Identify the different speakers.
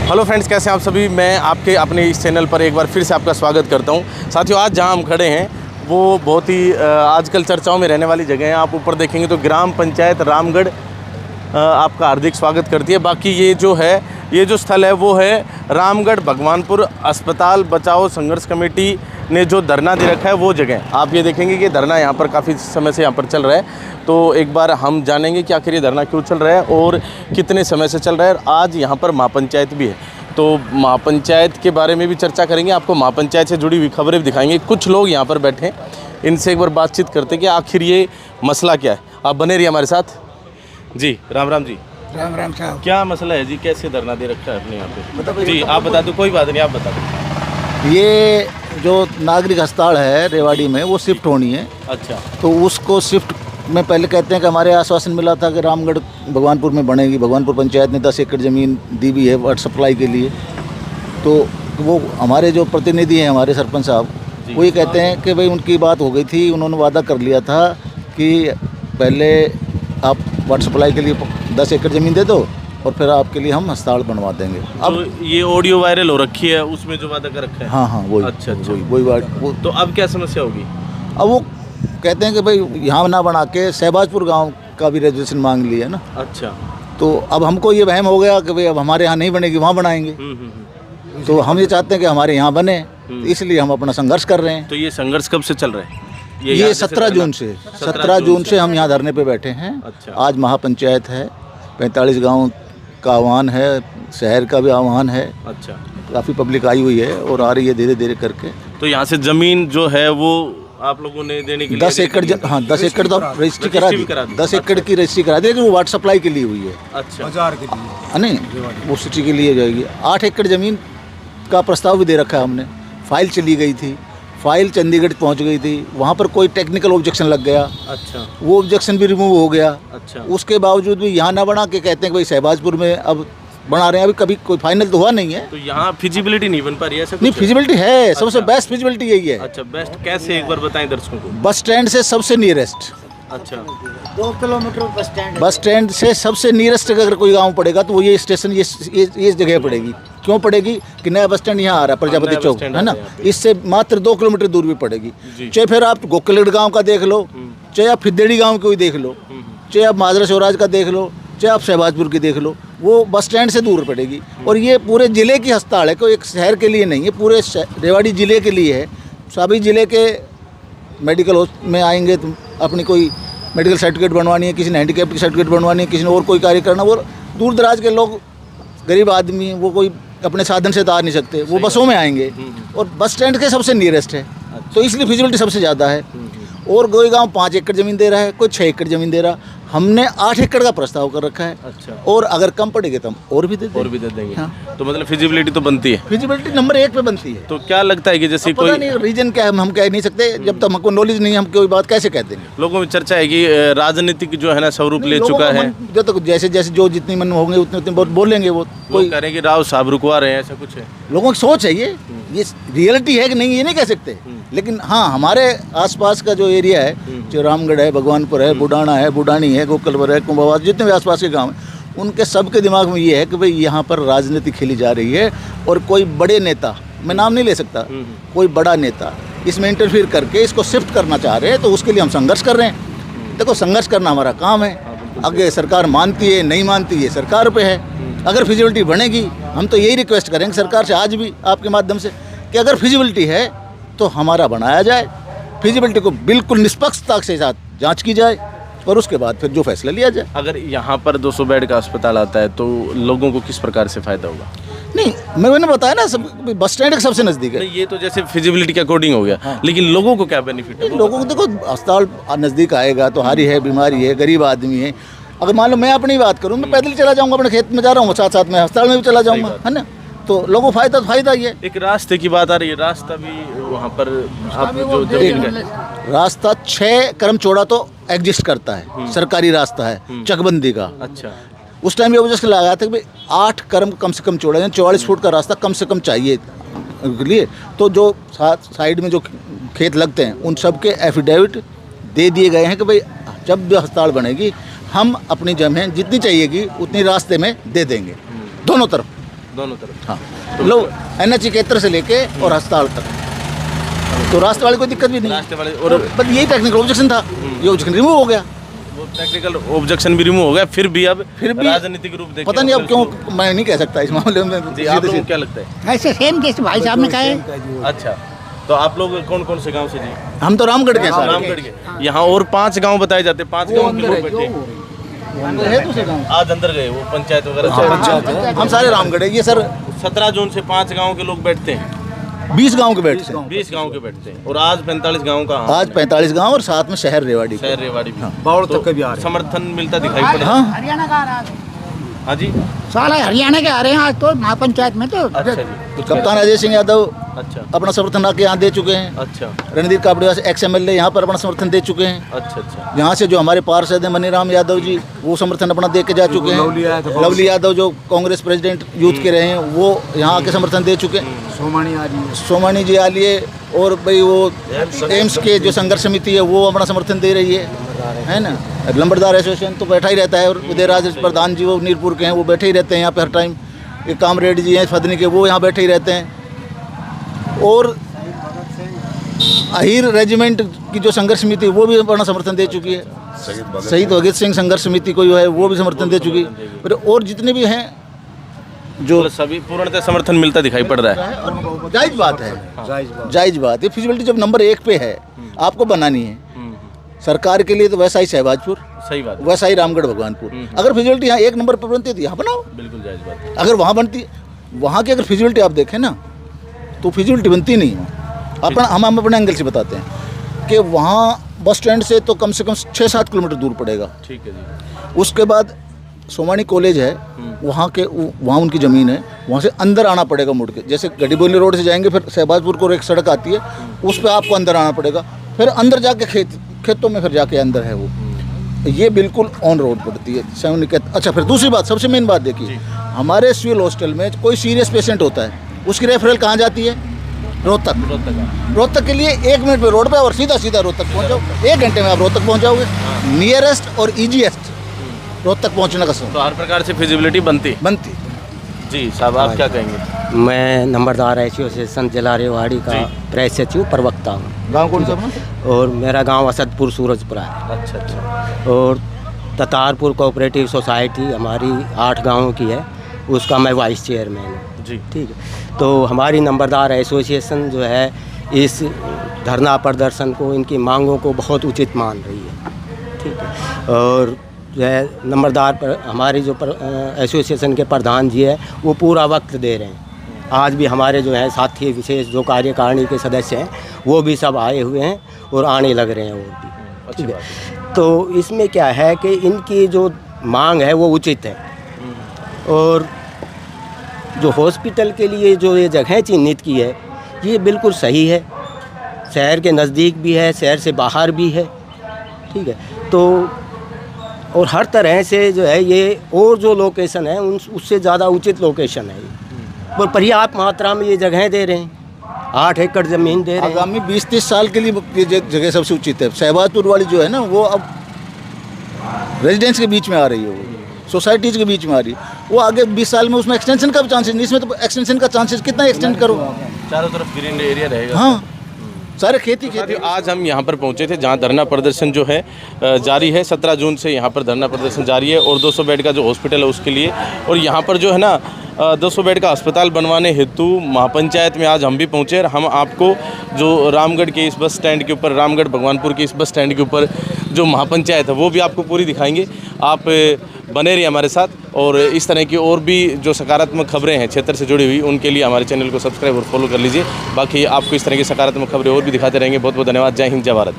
Speaker 1: Hello friends, कैसे हैं आप सभी। मैं आपके अपने इस चैनल पर एक बार फिर से आपका स्वागत करता हूं। साथियों, आज जहां हम खड़े हैं वो बहुत ही आजकल चर्चाओं में रहने वाली जगह है। आप ऊपर देखेंगे तो ग्राम पंचायत रामगढ़ आपका हार्दिक स्वागत करती है। बाकी ये जो स्थल है वो है रामगढ़ भगवानपुर अस्पताल बचाओ संघर्ष कमेटी ने जो धरना दे रखा है वो जगह। आप ये देखेंगे कि धरना यहाँ पर काफ़ी समय से यहाँ पर चल रहा है। तो एक बार हम जानेंगे कि आखिर ये धरना क्यों चल रहा है और कितने समय से चल रहा है। आज यहाँ पर महापंचायत भी है, तो महापंचायत के बारे में भी चर्चा करेंगे। आपको महापंचायत से जुड़ी हुई खबरें भी दिखाएंगे। कुछ लोग यहाँ पर बैठे हैं, इनसे एक बार बातचीत करते हैं कि आखिर ये मसला क्या है। आप बने रहिए हमारे साथ जी। राम राम जी।
Speaker 2: राम राम साहब।
Speaker 1: क्या मसला है जी, कैसे धरना दे रखा है अपने यहाँ पे? जी आप बता दो। कोई बात नहीं, आप बता दो।
Speaker 2: ये जो नागरिक अस्पताल है रेवाड़ी में वो शिफ्ट होनी है।
Speaker 1: अच्छा।
Speaker 2: तो उसको शिफ्ट में पहले कहते हैं कि हमारे आश्वासन मिला था कि रामगढ़ भगवानपुर में बनेगी। भगवानपुर पंचायत ने 10 एकड़ ज़मीन दी भी है वाटर सप्लाई के लिए। तो वो हमारे जो प्रतिनिधि हैं, हमारे सरपंच साहब, वो ये कहते हैं कि भाई उनकी बात हो गई थी, उन्होंने वादा कर लिया था कि पहले आप वाटर सप्लाई के लिए 10 एकड़ ज़मीन दे दो और फिर आपके लिए हम अस्पताल बनवा देंगे।
Speaker 1: अब तो ये ऑडियो वायरल हो रखी है, उसमें जो वादा कर रखा है।
Speaker 2: हाँ वही।
Speaker 1: अच्छा
Speaker 2: वही बात। वो
Speaker 1: तो अब क्या समस्या होगी?
Speaker 2: अब वो कहते हैं कि भाई यहाँ ना बना के शहबाजपुर गांव का भी रजिस्ट्रेशन मांग लिया ना।
Speaker 1: अच्छा।
Speaker 2: तो अब हमको ये वहम हो गया कि भाई अब हमारे यहाँ नहीं बनेगी, वहाँ बनाएंगे। तो हम ये चाहते हैं कि हमारे यहाँ बने, तो इसलिए हम अपना संघर्ष कर रहे हैं।
Speaker 1: तो ये संघर्ष कब से चल रहा है?
Speaker 2: ये 17 जून से 17 जून से हम यहाँ धरने पे बैठे हैं।
Speaker 1: अच्छा।
Speaker 2: आज महापंचायत है, 45 गाँव का आह्वान है, शहर का भी आह्वान है।
Speaker 1: अच्छा।
Speaker 2: काफ़ी पब्लिक आई हुई है और आ रही है धीरे धीरे करके।
Speaker 1: तो यहाँ से ज़मीन जो है वो आप लोगों ने देने के लिए
Speaker 2: 10 एकड़ 10 एकड़ तो रजिस्ट्री करा दी। 10 एकड़ की रजिस्ट्री करा दी, लेकिन वो वाटर सप्लाई के लिए हुई है।
Speaker 1: अच्छा।
Speaker 2: बाजार के लिए नहीं, वो सिटी के लिए जाएगी। 8 एकड़ ज़मीन का प्रस्ताव भी दे रखा है हमने। फाइल चली गई थी, फाइल चंडीगढ़ पहुंच गई थी, वहाँ पर कोई टेक्निकल ऑब्जेक्शन लग गया। अच्छा। वो ऑब्जेक्शन भी रिमूव हो गया। अच्छा। उसके बावजूद भी यहाँ ना बना के कहते हैं कि भाई शहबाजपुर में अब बना रहे हैं। अभी कभी कोई फाइनल तो हुआ नहीं है।
Speaker 1: तो यहाँ फिजिबिलिटी नहीं बन पा रही है ऐसा? नहीं,
Speaker 2: फिजिबिलिटी है। सबसे बेस्ट फिजिबिलिटी यही है।
Speaker 1: अच्छा, बेस्ट कैसे, एक बार बताएं दर्शकों को।
Speaker 2: बस स्टैंड से सबसे नियरेस्ट।
Speaker 1: अच्छा।
Speaker 2: 2 किलोमीटर बस स्टैंड से सबसे नियरेस्ट अगर कोई गांव पड़ेगा तो वो ये स्टेशन ये जगह पड़ेगी। क्यों पड़ेगी कि नया बस स्टैंड यहाँ आ रहा है, प्रजापति चौक है ना, इससे मात्र 2 किलोमीटर दूर भी पड़ेगी। चाहे फिर आप गोकलेट गांव का देख लो, चाहे आप फिदेड़ी गांव को ही देख लो, चाहे आप माजरा शिवराज का देख लो, चाहे आप शहबाजपुर की देख लो, वो बस स्टैंड से दूर पड़ेगी। और ये पूरे ज़िले की अस्पताल है, कोई एक शहर के लिए नहीं है, पूरे रेवाड़ी ज़िले के लिए है। सभी ज़िले के मेडिकल में आएंगे तो अपनी कोई मेडिकल सर्टिफिकेट बनवानी है, किसी ने हैंडीकैप की सर्टिफिकेट बनवानी है, किसी ने और कोई कार्य करना। वो दूर दराज के लोग, गरीब आदमी, वो कोई अपने साधन से तो आ नहीं सकते, वो बसों में आएंगे और बस स्टैंड के सबसे नियरेस्ट है। तो इसलिए फिजिबिलिटी सबसे ज़्यादा है। और कोई गांव 5 एकड़ ज़मीन दे रहा है, कोई 6 एकड़ ज़मीन दे रहा। हमने 8 एकड़ का प्रस्ताव कर रखा है। अच्छा। और अगर कम पड़ेगे तो हम और भी दे देंगे। हाँ।
Speaker 1: तो मतलब फिजिबिलिटी तो बनती है,
Speaker 2: फिजिबिलिटी नंबर 1 पे बनती है।
Speaker 1: तो क्या लगता है कि जैसे कोई
Speaker 2: पता नहीं रीजन क्या है, हम कह नहीं सकते जब तक हमको नॉलेज नहीं है, हम कोई बात कैसे कहते हैं।
Speaker 1: लोगों में चर्चा है कि राजनीतिक जो है ना स्वरूप ले चुका है।
Speaker 2: जो तो जैसे जैसे जो जितनी मन होंगे उतने बोलेंगे। वो
Speaker 1: कोई कह रहे हैं कि राव साहब रुकवा रहे हैं, ऐसा कुछ है।
Speaker 2: लोगों की सोच है ये रियलिटी है कि नहीं ये नहीं कह सकते। लेकिन हाँ, हमारे आसपास का जो एरिया है, जो रामगढ़ है, भगवानपुर है, बुडाना है, बुडानी है, गोकलवर है, कुंभावास, जितने भी आसपास के गांव हैं, उनके सबके दिमाग में ये है कि भाई यहाँ पर राजनीति खेली जा रही है और कोई बड़े नेता, मैं नाम नहीं ले सकता, कोई बड़ा नेता इसमें इंटरफीयर करके इसको शिफ्ट करना चाह रहे हैं। तो उसके लिए हम संघर्ष कर रहे हैं। देखो, संघर्ष करना हमारा काम है। आगे सरकार मानती है नहीं मानती है सरकार पे है। अगर फिजिबिलिटी बनेगी, हम तो यही रिक्वेस्ट करेंगे सरकार से आज भी आपके माध्यम से कि अगर फिजिबिलिटी है तो हमारा बनाया जाए। फिजिबिलिटी को बिल्कुल निष्पक्षता के साथ जांच की जाए और उसके बाद फिर जो फैसला लिया जाए।
Speaker 1: अगर यहाँ पर 200 बेड का अस्पताल आता है तो लोगों को किस प्रकार से फ़ायदा होगा?
Speaker 2: नहीं, मैंने बताया ना, सब बस स्टैंड के सबसे नज़दीक है।
Speaker 1: ये तो जैसे फिजिबिलिटी के अकॉर्डिंग हो गया। हाँ। लेकिन लोगों को क्या बेनिफिट है?
Speaker 2: लोगों को देखो, अस्पताल नज़दीक आएगा तो हारी है, बीमारी है, गरीब आदमी है। अगर मान लो मैं अपनी बात करूँ, मैं पैदल चला जाऊँगा, अपने खेत में जा रहा हूँ, साथ साथ में अस्पताल में भी चला जाऊँगा, है ना। तो लोगों को फायदा ही है।
Speaker 1: एक रास्ते की बात आ रही है, रास्ता भी वहाँ पर आप जो जमीन का
Speaker 2: रास्ता 6 करम चौड़ा तो एग्जिस्ट करता है, सरकारी रास्ता है चकबंदी का। अच्छा। उस टाइम ये वजह से लगाया था कि 8 करम कम से कम चौड़ा, 44 फुट का रास्ता कम से कम चाहिए लिए। तो जो साइड में जो खेत लगते हैं उन सब के एफिडेविट दे दिए गए हैं कि भाई जब भी अस्पताल बनेगी हम अपनी जमीन जितनी चाहिएगी उतनी रास्ते में दे देंगे, दोनों तरफ।
Speaker 1: दोनों तरफ।
Speaker 2: हाँ, लो NH 71 से लेके और अस्पताल तक, तो रास्ते वाले कोई दिक्कत भी नहीं।
Speaker 1: रास्ते वाले और
Speaker 2: बस यही टेक्निकल ऑब्जेक्शन था, ये ऑब्जेक्शन रिमूव हो गया।
Speaker 1: वो टेक्निकल ऑब्जेक्शन भी रिमूव हो गया, फिर भी राजनीतिक रूप देख
Speaker 2: पता नहीं अब क्यों, मैं नहीं कह सकता इस मामले में।
Speaker 1: जी, आप लोगों को क्या लगता है?
Speaker 3: ऐसे सेम केस भाई साहब ने कहा है।
Speaker 1: अच्छा, तो आप लोग कौन कौन से गांव से जी?
Speaker 2: हम तो रामगढ़ के हैं।
Speaker 1: रामगढ़ के। यहाँ और 5 गांव बताए जाते हैं, 5 गांव के लोग बैठे आज अंदर गए, वो पंचायत वगैरह।
Speaker 2: हम सारे रामगढ़ है। ये सर
Speaker 1: 17 जून से 5 गांव के लोग बैठते हैं,
Speaker 2: 20 गांव के बैठते हैं,
Speaker 1: 20 गांव के बैठते हैं, और आज 45 गांव का।
Speaker 2: आज 45 गांव और साथ में शहर रेवाड़ी।
Speaker 1: शहर रेवाड़ी भी
Speaker 4: बावड़
Speaker 1: तो
Speaker 4: तक भी आ रहे हैं।
Speaker 1: समर्थन मिलता दिखाई पड़ रहा है।
Speaker 2: हाँ,
Speaker 3: हरियाणा का आ रहा है,
Speaker 1: हाँ जी,
Speaker 3: साला हरियाणा के आ रहे हैं आज तो महापंचायत में। तो
Speaker 1: अच्छा जी,
Speaker 2: तो कप्तान अजय सिंह यादव
Speaker 1: अच्छा
Speaker 2: अपना समर्थन आके यहाँ दे चुके हैं।
Speaker 1: अच्छा
Speaker 2: रणधीर कापड़िया XMLA यहाँ पर अपना समर्थन दे चुके हैं।
Speaker 1: अच्छा अच्छा
Speaker 2: यहाँ से जो हमारे पार्षद हैं मनीराम यादव जी, वो समर्थन अपना दे के जा चुके हैं। लवली यादव जो कांग्रेस प्रेसिडेंट यूथ के रहे हैं, वो यहाँ आके समर्थन दे चुके हैं।
Speaker 4: सोमानी आ रही है,
Speaker 2: सोमानी जी आ लिए, और भाई वो एम्स के जो संघर्ष समिति है वो अपना समर्थन दे रही है ना। लंबरदार एसोसिएशन तो बैठा ही रहता है, और उदयराज प्रधान जी वो नीरपुर के हैं, वो बैठे ही रहते हैं यहाँ पे हर टाइम। एक कामरेड जी हैं फदनी के, वो यहाँ बैठे ही रहते हैं। और अहीर रेजिमेंट की जो संघर्ष समिति वो भी अपना समर्थन दे चुकी है। शहीद भगत सिंह संघर्ष समिति को जो है वो भी समर्थन दे चुकी है। और जितने भी हैं जो
Speaker 1: मतलब सभी पूर्णतः समर्थन मिलता दिखाई पड़ रहा है।
Speaker 2: जायज बात है, जायज बात। ये फिजिबिलिटी जब नंबर 1 पे है, आपको बनानी है सरकार के लिए, तो वैसा ही शहबाजपुर,
Speaker 1: सही बात है।
Speaker 2: वैसा ही रामगढ़ भगवानपुर। अगर फिजिबिलिटी यहाँ 1 नंबर पर बनती है तो यहाँ बनाओ,
Speaker 1: बिल्कुल जायज बात है।
Speaker 2: अगर वहाँ बनती, वहाँ की अगर फिजिबिलिटी आप देखें ना, तो फिजिबिलिटी बनती नहीं है। अपना हम अपने एंगल से बताते हैं कि वहाँ बस स्टैंड से तो कम से कम 6-7 किलोमीटर दूर पड़ेगा।
Speaker 1: ठीक है जी।
Speaker 2: उसके बाद सोमानी कॉलेज है, वहाँ उनकी ज़मीन है, वहाँ से अंदर आना पड़ेगा मुड़ के। जैसे गढ़ीबोली रोड से जाएंगे, फिर शहबाजपुर को एक सड़क आती है, उस पर आपको अंदर आना पड़ेगा, फिर अंदर जाके खेतों में फिर जाके अंदर है वो। ये बिल्कुल ऑन रोड पड़ती है। अच्छा, फिर दूसरी बात, सबसे मेन बात देखिए, हमारे सिविल हॉस्टल में कोई सीरियस पेशेंट होता है, उसकी रेफरल कहाँ जाती है? रोहतक। रोहतक के लिए 1 मिनट में रोड पे और सीधा रोहतक पहुँच जाओ। 1 घंटे में आप रोहतक पहुँच जाओगे। नियरेस्ट और ईजीएस्ट रोहतक पहुँचने का समय।
Speaker 1: तो हर प्रकार से फिजिबिलिटी बनती जी। साहब आप क्या कहेंगे?
Speaker 5: मैं नंबरदार एसोसिएशन जिला रेवाड़ी का प्रेस सचिव प्रवक्ता हूँ।
Speaker 2: गाँव कौन सा?
Speaker 5: और मेरा गांव असदपुर सूरजपुरा है।
Speaker 1: अच्छा अच्छा।
Speaker 5: और ततारपुर कोऑपरेटिव सोसाइटी हमारी 8 गांवों की है, उसका मैं वाइस चेयरमैन हूँ
Speaker 1: जी।
Speaker 5: ठीक है। तो हमारी नंबरदार एसोसिएशन जो है इस धरना प्रदर्शन को, इनकी मांगों को बहुत उचित मान रही है। ठीक है। और जो है नंबरदार पर हमारी जो एसोसिएशन के प्रधान जी है वो पूरा वक्त दे रहे हैं। आज भी हमारे जो है साथी विशेष जो कार्यकारिणी के सदस्य हैं वो भी सब आए हुए हैं और आने लग रहे हैं और भी। ठीक है। तो इसमें क्या है कि इनकी जो मांग है वो उचित है, और जो हॉस्पिटल के लिए जो ये जगह चिन्हित की है ये बिल्कुल सही है। शहर के नज़दीक भी है, शहर से बाहर भी है। ठीक है। तो और हर तरह से जो है ये, और जो लोकेशन है उससे ज़्यादा उचित लोकेशन है ये, और पर्याप्त मात्रा में ये जगह दे रहे हैं। 8 एकड़ ज़मीन दे रहे हैं।
Speaker 2: आगामी 20-30 साल के लिए ये जगह सबसे उचित है। शहबाजपुर वाली जो है ना, वो अब रेजिडेंस के बीच में आ रही है, वो सोसाइटीज़ के बीच में आ रही है। वो आगे 20 साल में उसमें एक्सटेंशन का भी चांसेस नहीं। इसमें तो एक्सटेंशन का चांसेस कितना एक्सटेंड करो,
Speaker 1: चारों तरफ ग्रीन एरिया रहेगा।
Speaker 2: हाँ, सारे खेती।
Speaker 1: आज हम यहाँ पर पहुँचे थे जहाँ धरना प्रदर्शन जो है जारी है। 17 जून से यहाँ पर धरना प्रदर्शन जारी है, और 200 बेड का जो हॉस्पिटल है उसके लिए, और यहाँ पर जो है ना 200 बेड का अस्पताल बनवाने हेतु महापंचायत में आज हम भी पहुँचे। और हम आपको जो रामगढ़ के इस बस स्टैंड के ऊपर, रामगढ़ भगवानपुर के इस बस स्टैंड के ऊपर जो महापंचायत है वो भी आपको पूरी दिखाएंगे। आप बने रहिए हमारे साथ, और इस तरह की और भी जो सकारात्मक खबरें हैं क्षेत्र से जुड़ी हुई, उनके लिए हमारे चैनल को सब्सक्राइब और फॉलो कर लीजिए। बाकी आपको इस तरह की सकारात्मक खबरें और भी दिखाते रहेंगे। बहुत बहुत धन्यवाद। जय हिंद, जय भारत।